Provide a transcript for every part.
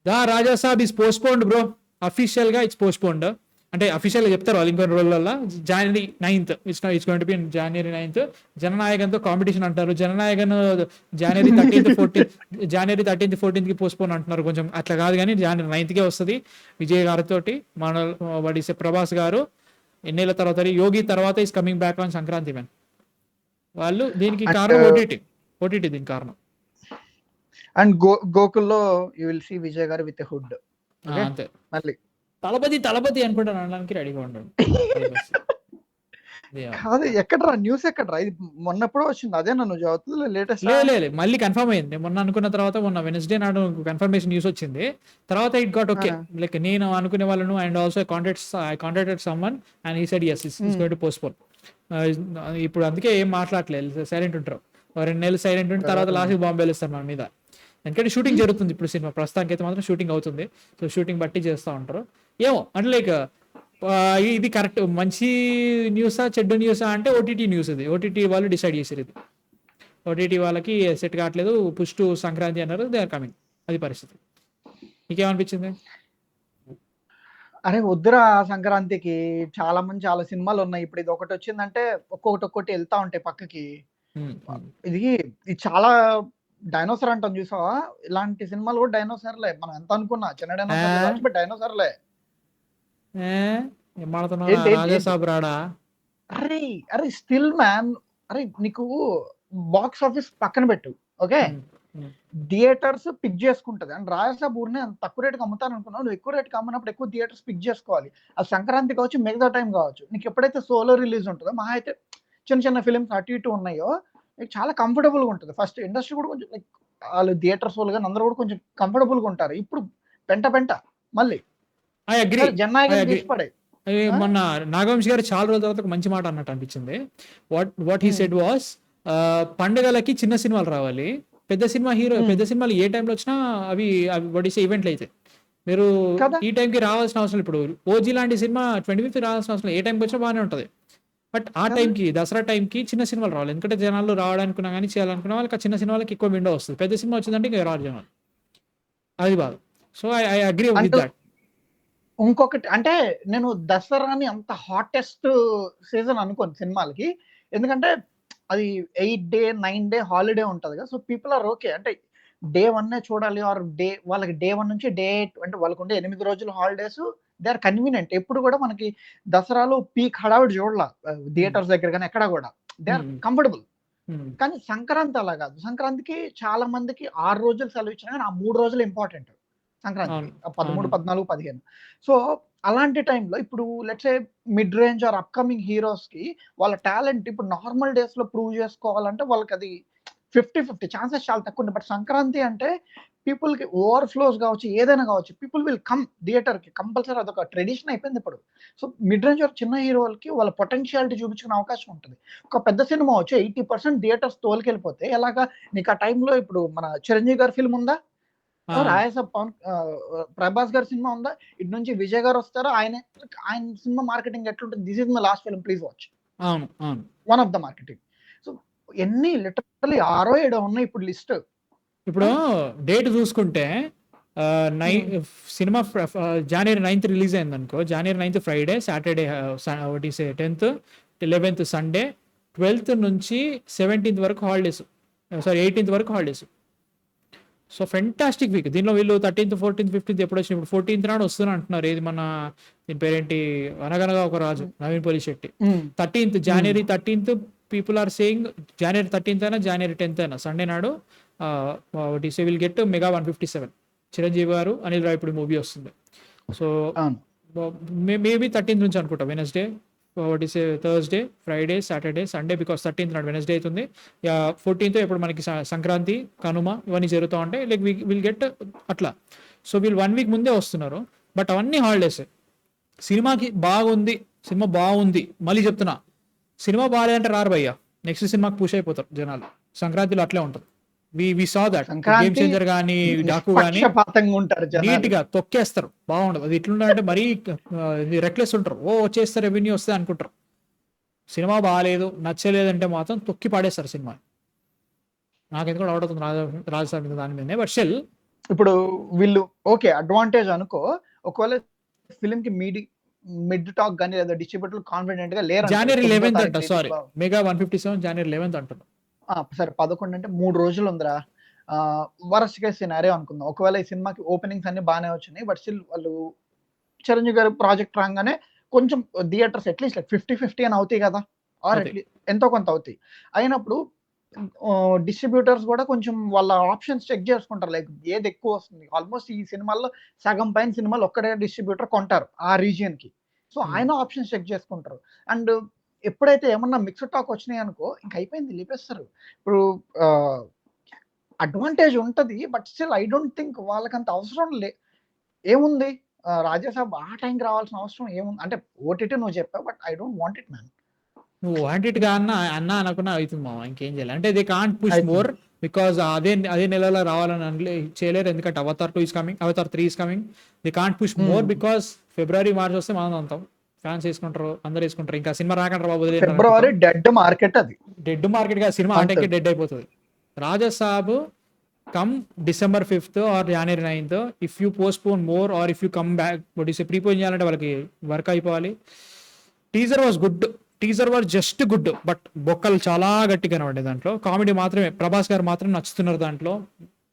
The Raja Saab is postponed bro. Official గా it's postponed. అంటే official గా చెప్తారు వాళ్ళు ఇంకొన్ని రోజుల January 9th. It's going to be January 9th. జననాయకంతో కాంపిటీషన్ అంటారు. జననాయకన్ January 13th 14th January 13th 14th కి పోస్ట్పోన్ అంటున్నారు. కొంచెం అట్లా కాదు కానీ January 9th కే వస్తుంది విజయ్ గారితో. మన వాడిసే ప్రభాస్ గారు ఎన్నేళ్ల తర్వాత, యోగి తర్వాత is coming back on Sankranti man. వాళ్ళు దీనికి అండ్ కారణం ఓటీటీ దీనికి కారణం. అండ్ గోకుల్లో యూ విల్ సీ విజయ్ గారు విత్ హుడ్. అంతే. మళ్ళీ తలపతి అనుకుంటాను అనడానికి రెడీగా ఉండండి. కాదు, ఎక్కడరా న్యూస్ ఎక్కడరా? ఇది మొన్నప్పుడు వచ్చింది, అదే నన్ను చదువుతుంది లేటెస్ట్. లేదు మళ్ళీ కన్ఫర్మ్ అయింది. మొన్న అనుకున్న తర్వాత మొన్న వెన్స్డే నాడు కన్ఫర్మేషన్ న్యూస్ వచ్చింది. తర్వాత ఇట్ గాట్ ఓకే. లైక్ నేను అనుకునే వాళ్ళను and also contacted someone and he said yes, it's going to postpone. ఇప్పుడు అందుకే ఏం మాట్లాడలేదు, సైలెంట్ ఉంటారు. 2 నెలలు సైలెంట్ ఉంటే తర్వాత లాస్ట్ బాంబే వెళ్తారు మన మీద. ఎందుకంటే షూటింగ్ జరుగుతుంది ఇప్పుడు సినిమా ప్రస్తుతానికి అయితే మాత్రం షూటింగ్ అవుతుంది. సో షూటింగ్ బట్టి చేస్తూ ఉంటారు. ఏమో అంటే లైక్ ఇది కరెక్ట్ మంచి న్యూసా చెడ్డ న్యూసా అంటే ఓటీటీ న్యూస్. ఇది ఓటీటీ వాళ్ళు డిసైడ్ చేశారు. ఇది ఓటీటీ వాళ్ళకి సెట్ కావట్లేదు, పుష్ టు సంక్రాంతి అన్నారు, దే ఆర్ కమింగ్. అది పరిస్థితి. నీకేమనిపించింది? అరే వద్దురా, సంక్రాంతికి చాలా మంది చాలా సినిమాలు ఉన్నాయి. ఇప్పుడు ఇది ఒకటి వచ్చిందంటే ఒక్కొక్కటి వెళ్తా ఉంటాయి పక్కకి. ఇది చాలా డైనోసార్ అంటాం చూసావా, ఇలాంటి సినిమాలు కూడా డైనోసార్లే. మనం ఎంత అనుకున్నా చిన్న డైనోసార్ డైనోసార్లే. అరే స్టిల్ మ్యాన్, అరే నీకు బాక్స్ ఆఫీస్ పక్కన పెట్టు, ఓకే, థియేటర్స్ పిక్ చేసుకుంటది. అండ్ రాజసాబ్ ఊరిని అంత తక్కువ రేటుకి అమ్ముతాను అనుకున్నావు, నువ్వు ఎక్కువ రేటుకి అమ్మినప్పుడు ఎక్కువ థియేటర్స్ పిక్ చేసుకోవాలి. అది సంక్రాంతి కావచ్చు, మిగతా టైం కావచ్చు. నీకు ఎప్పుడైతే సోలో రిలీజ్ ఉంటుందో, మహా అయితే చిన్న ఫిలిమ్స్ అటు ఇటు ఉన్నాయో, నీకు చాలా కంఫర్టబుల్ గా ఉంటుంది. ఫస్ట్ ఇండస్ట్రీ కూడా కొంచెం లైక్ వాళ్ళు థియేటర్స్ వాళ్ళు కానీ అందరూ కూడా కొంచెం కంఫర్టబుల్ గా ఉంటారు. ఇప్పుడు పెంట మళ్ళీ జనాయకులు తీసిపడే. మొన్న నాగవంశి గారు చాలా రోజుల తర్వాత ఒక మంచి మాట అన్నట్టు అనిపించింది. వాట్ హీ సెడ్ వాస్, పండుగలకి చిన్న సినిమాలు రావాలి, పెద్ద సినిమాలు ఏ టైంలో వచ్చినా అవి వడిసే ఈవెంట్లు అయితే మీరు ఈ టైంకి రావాల్సిన అవసరం. ఇప్పుడు ఓజీ లాంటి సినిమా 25th రావాల్సిన అవసరం, ఏ టైంకి వచ్చినా బాగానే ఉంటుంది. బట్ ఆ టైంకి దసరా టైంకి చిన్న సినిమాలు రావాలి. ఎందుకంటే జనాలు రావడానుకున్నా కానీ చేయాలనుకున్న వాళ్ళకి ఆ చిన్న సినిమాలకి ఎక్కువ విండో వస్తుంది. పెద్ద సినిమా వచ్చిందంటే ఇంకా రారు జనాలు. అది బాగా. So I agree with that. ఇంకొకటి అంటే నేను దసరాని అంత హాటెస్ట్ సీజన్ అనుకోను సినిమాలకి. ఎందుకంటే అది 8 day 9 day హాలిడే ఉంటది కదా. సో పీపుల్ ఆర్ ఓకే, అంటే డే 1 చూడాలి, ఆర్ వాళ్ళకి డే 1 నుంచి డే 8 అంటే వాళ్ళకు ఉండే 8 రోజులు హాలిడేస్, దే ఆర్ కన్వీనియంట్. ఎప్పుడు కూడా మనకి దసరాలో పీక్ హడావిడి చూడాల థియేటర్స్ దగ్గర కానీ ఎక్కడ కూడా, దే ఆర్ కంఫర్టబుల్. కానీ సంక్రాంతి అలా కాదు. సంక్రాంతికి చాలా మందికి 6 రోజులు సెలవు ఇచ్చినా కానీ ఆ 3 రోజులు ఇంపార్టెంట్ సంక్రాంతికి, 13, 14, 15. సో అలాంటి టైంలో ఇప్పుడు let's say mid range or upcoming heroes కి వాళ్ళ టాలెంట్ ఇప్పుడు నార్మల్ డేస్ లో ప్రూవ్ చేసుకోవాలంటే వాళ్ళకి అది 50-50 ఛాన్సెస్ చాలా తక్కువ ఉంటాయి. బట్ సంక్రాంతి అంటే పీపుల్ కి ఓవర్ఫ్లోస్ కావచ్చు, ఏదైనా కావచ్చు, పీపుల్ విల్ కమ్ థియేటర్ కి కంపల్సరీ. అదొక ట్రెడిషన్ అయిపోయింది ఇప్పుడు. సో మిడ్ రేంజ్ ఆర్ చిన్న హీరోలకి వాళ్ళ పొటెన్షియాలిటీ చూపించుకునే అవకాశం ఉంటుంది. ఒక పెద్ద సినిమా వచ్చి 80% థియేటర్స్ తోలుకెళ్ళిపోతే ఎలాగా? నీకు ఆ టైంలో ఇప్పుడు మన చిరంజీవి గారి ఫిల్మ్ ఉందా, రాయసాబ్ ప్రభాస్ గారి సినిమా ఉందా, ఇటు నుంచి విజయ్ గారు వస్తారు, ఆయన సినిమా మార్కెటింగ్ ఎట్లుంటుంది? This is my last film, please watch. One of the marketing. So ఎన్ని లిటరల్లీ 6-7 ఉన్నాయి ఇప్పుడు లిస్ట్. ఇప్పుడు డేట్ చూసుకుంటే సినిమా January 9th రిలీజ్ అయింది అనుకో. January 9th Friday, Saturday 10th 11th Sunday, 12th నుంచి 17th వరకు హాలిడేస్, 18th వరకు హాలిడేస్. So fantastic week. దీనిలో వీళ్ళు 13th 14th 15th ఎప్పుడు వచ్చిన, ఇప్పుడు 14th నాడు వస్తున్నా అంటున్నారు. ఏది మన దీని పేరేంటి, Anaganaga Oka Raju, Naveen Polishetty. 13th January 13th people are saying January 13th అయినా January 10th అయినా సండే నాడు విల్ గెట్ మెగా 157 చిరంజీవి గారు అనిల్ రావిపూడి మూవీ వస్తుంది. సో మేబీ 13th నుంచి అనుకుంటా, Wednesday, Thursday, Friday, Saturday, Sunday, because 13th నాడు వెనస్డే అవుతుంది. 14th ఇప్పుడు మనకి సంక్రాంతి, కనుమ ఇవన్నీ జరుగుతూ ఉంటాయి. లైక్ విల్ గెట్ అట్లా. సో వీళ్ళు 1 week ముందే వస్తున్నారు. బట్ అవన్నీ హాలిడేస్. సినిమా బాగుంది, మళ్ళీ చెప్తున్నా, సినిమా బాగాలేదంటే రారు భయ్యా. నెక్స్ట్ సినిమాకి పుష్ అయిపోతారు జనాలు. సంక్రాంతిలో అట్లే ఉంటుంది. వి సా దట్. గేమ్ చేంజర్ కానీ డాకు కానీ నీట్ గా తొక్కేస్తారు, బాగుండదు. అది ఎట్లుంటే మరీ రెక్లెస్ ఉంటారు. వచ్చేస్తారు, రెవెన్యూ వస్తుంది అనుకుంటారు. సినిమా బాగాలేదు, నచ్చలేదంటే మాత్రం తొక్కి పాడేస్తారు సినిమా. నాకెందుకు డౌట్ అవుతుంది రాజసాబ్ దాని మీదనే. బట్ స్టిల్ ఇప్పుడు వీళ్ళు ఓకే అడ్వాంటేజ్ అనుకో, ఒకవేళ ఫిల్మ్ కి మిడ్ టాక్ గానీ లేదా డిస్ట్రిబ్యూటర్ కాన్ఫిడెంట్ గా లేరు జనవరి 11th అంట, రిలీజ్ సారీ మెగా 157 జనవరి 11th అంటున్నాం. సరే 11 అంటే 3 రోజులు ఉందిరా. వరస్ట్ కేస్ సినారియో అనుకుందాం. ఒకవేళ ఈ సినిమాకి ఓపెనింగ్స్ అన్ని బాగానే వచ్చినాయి. బట్ స్టిల్ వాళ్ళు చిరంజీవి గారి ప్రాజెక్ట్ రాగానే కొంచెం థియేటర్స్ అట్లీస్ట్ లైక్ 50-50 అని అవుతాయి కదా, ఆర్ అవుతాయి. అట్లీస్ట్ ఎంతో కొంత అవుతాయి. అయినప్పుడు డిస్ట్రిబ్యూటర్స్ కూడా కొంచెం వాళ్ళ ఆప్షన్స్ చెక్ చేసుకుంటారు. లైక్ ఏది ఎక్కువ వస్తుంది. ఆల్మోస్ట్ ఈ సినిమాల్లో సగం పైన సినిమాలు ఒక్కడే డిస్ట్రిబ్యూటర్ కొంటారు ఆ రీజియన్ కి. సో ఆయన ఆప్షన్స్ చెక్ చేసుకుంటారు. అండ్ ఎప్పుడైతే ఏమన్నా మిక్స్డ్ టాక్ వచ్చినాయి అనుకో, ఇంక అయిపోయింది, లేపేస్తారు. ఇప్పుడు అడ్వాంటేజ్ ఉంటది. But still I don't think వాళ్ళకంత అవసరం ఏముంది రాజాసాబ్ ఆ టైంకి రావాల్సిన అవసరం ఏముంది అంటే ఓటీటీ నువ్వు చెప్పావు, but I don't want it man. నువ్వు వాంటెడ్ గా అన్నా అనకున్నా అవుతుంది మామ, ఇంకేం చేయాలి. అంటే దే కాంట్ పుష్ అవుతుంది. మోర్ బికాస్ అదే నెలలో రావాలని చేయలేరు. ఎందుకంటే Avatar 2 is coming, Avatar 3 is coming. They can't push more because February March వస్తే మనం అంతాం, ఫ్యాన్స్ వేసుకుంటారు, అందరు వేసుకుంటారు. ఇంకా సినిమా రాకంటారు బాబు, ఫిబ్రవరి డెడ్ మార్కెట్, అది డెడ్ మార్కెట్ గా సినిమా ఆ టైంకి డెడ్ అయిపోతుంది. Raja Saab come December 5th or January 9th. If you postpone more or if you come back, prepone చేయాలంటే వాళ్ళకి వర్క్ అయిపోవాలి. Teaser was good, teaser was just good, but బొక్కలు చాలా గట్టిగా కనబడ్డాయి దాంట్లో. కామెడీ మాత్రమే, ప్రభాస్ గారు మాత్రం నచ్చుతున్నారు దాంట్లో.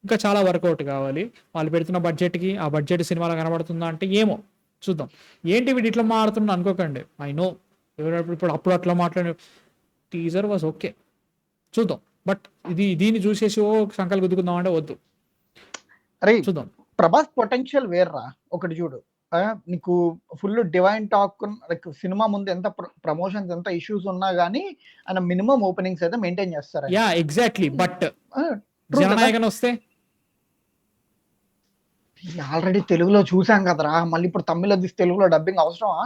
ఇంకా చాలా వర్కౌట్ కావాలి. వాళ్ళు పెడుతున్న బడ్జెట్కి ఆ బడ్జెట్ సినిమాలో కనబడుతుందా అంటే ఏమో చూద్దాం. ఏంటి వీడు ఇట్లా మాడుతున్నా అనుకోకండి, ఐ నో ఇప్పుడు అప్పుడు అట్లా మాట్లాడే. టీజర్ వాజ్ ఓకే, చూద్దాం. బట్ దీన్ని చూసేసి ఓ సంకల్ గుద్దుకుందాం అంటే వద్దు, అరే చూద్దాం. ప్రభాస్ పొటెన్షియల్ వేర్రా. ఒకటి చూడు, నీకు full divine talk, like cinema ముందు ఎంత ప్రమోషన్స్ ఎంత ఇష్యూస్ ఉన్నా గానీ ఆయన మినిమం ఓపెనింగ్స్ అయితే మెయింటైన్ చేస్తారు. Yeah exactly. బట్ జననాయకన్ వస్తే ఆల్రెడీ తెలుగులో చూసాం కదరా, మళ్ళీ ఇప్పుడు తమిళ తీసి తెలుగులో డబ్బింగ్ అవసరమా?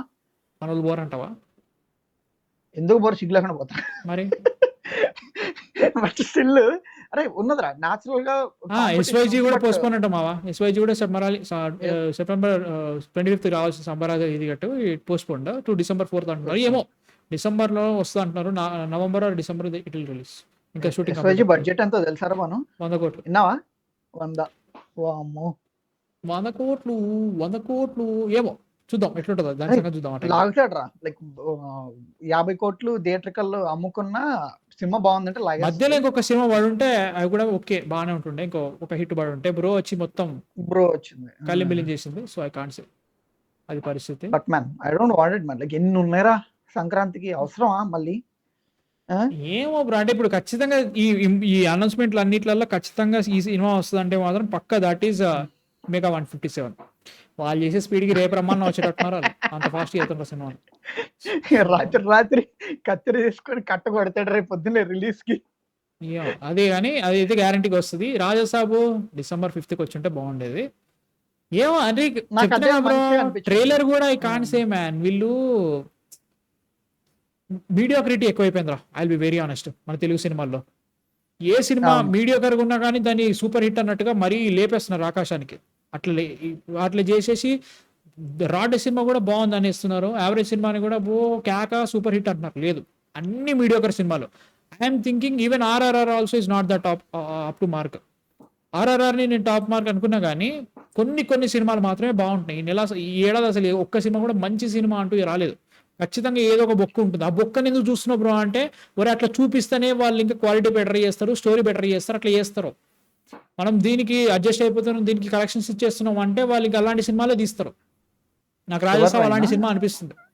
మనోళ్ళు బోర్ అంటావా? ఎందుకు బోర్, సిగ్గు లేకుండా పోతా మరి బట్ స్టిల్ అరే ఉన్నదిరా న్యాచురల్ గా. ఎస్వైజీ కూడా పోస్ట్పోన్ అంట మావా. ఎస్వైజీ కూడా సెప్టెంబర్ 25th రావాల్సిన సంబరాలు ఇది గట్టు పోస్ట్పోన్ టు December 4th అంటున్నారు. ఏమో డిసెంబర్ లో వస్తుంది అంటున్నారు. November are December it will release. ఇంకా షూటింగ్ బడ్జెట్ ఎంతో తెలుసారా మనం? 100 కోట్లు. విన్నావా? 100. వామ్మో, 100 కోట్లు ఏమో చూద్దాం ఎట్లుంటుందో, దాని సంగతి చూద్దాం. లాగుతాడు రా. లైక్ 50 కోట్లు థియేట్రికల్ అమ్ముకున్న సినిమా బాగుందంటే మధ్యలో ఇంకొక సినిమా పడుంటే అవి కూడా ఓకే బాగానే ఉంటుండే. ఒక హిట్ పడుంటే బ్రో వచ్చి మొత్తం బ్రో వచ్చింది, కళ్ళి బిల్లింగ్ చేసింది. సో ఐ కాంట్ సే అది పరిస్థితి. But man I don't want it man. Like ఎన్ని ఉన్నాయిరా సంక్రాంతికి, అవసరమా మళ్ళీ? ఏమో బ్రో, అంటే ఇప్పుడు ఖచ్చితంగా ఈ అనౌన్స్మెంట్లు అన్నిట్లలో ఖచ్చితంగా ఈ సినిమా వస్తుంది అంటే మాత్రం పక్క దట్ ఈస్ మెగా 157. వాళ్ళు చేసే స్పీడ్కి రేపు రమ్మని వచ్చేటట్టున్నారు, అంత ఫాస్ట్ వెళ్తుంటారు సినిమా. రాత్రి కత్తిరి తీసుకొని కట్ట కొడతాడు రేపు పొద్దున్నే రిలీజ్ కి. అదే కానీ అదైతే గ్యారంటీగా వస్తుంది. రాజాసాబు December 5th వచ్చి ఉంటే బాగుండేది. ఏమో అంటే ట్రైలర్ కూడా ఈ కాంట్ సే మ్యాన్, వీళ్ళు మీడియోక్రిటీ ఎక్కువైపోయిందిరా. I will be very honest. మన తెలుగు సినిమాల్లో ఏ సినిమా మీడియోకర్గా ఉన్నా కానీ దాన్ని సూపర్ హిట్ అన్నట్టుగా మరీ లేపేస్తున్నారు ఆకాశానికి. అట్లా చేసేసి రాడ్ సినిమా కూడా బాగుంది అనేస్తున్నారు, యావరేజ్ సినిమాని కూడా కేక సూపర్ హిట్ అంటున్నారు. లేదు, అన్ని మీడియోకర్ సినిమాలు. I'm thinking even RRR also is not the top up to mark. RRRని నేను టాప్ మార్క్ అనుకున్నా కానీ కొన్ని సినిమాలు మాత్రమే బాగుంటున్నాయి. ఈ ఏడాది అసలు ఒక్క సినిమా కూడా మంచి సినిమా అంటూ రాలేదు. ఖచ్చితంగా ఏదో ఒక బొక్క ఉంటుంది. ఆ బొక్కని ఎందుకు చూస్తున్నావు బ్రో అంటే, ఒరే అట్లా చూపిస్తేనే వాళ్ళు ఇంకా క్వాలిటీ బెటర్ చేస్తారు, స్టోరీ బెటర్ చేస్తారు, అట్లా చేస్తారు. మనం దీనికి అడ్జస్ట్ అయిపోతున్నాం, దీనికి కలెక్షన్స్ ఇచ్చేస్తున్నాం అంటే వాళ్ళు ఇంకా అలాంటి సినిమాలే తీస్తారు. నాకు రాజాసాబ్ అలాంటి సినిమా అనిపిస్తుంది.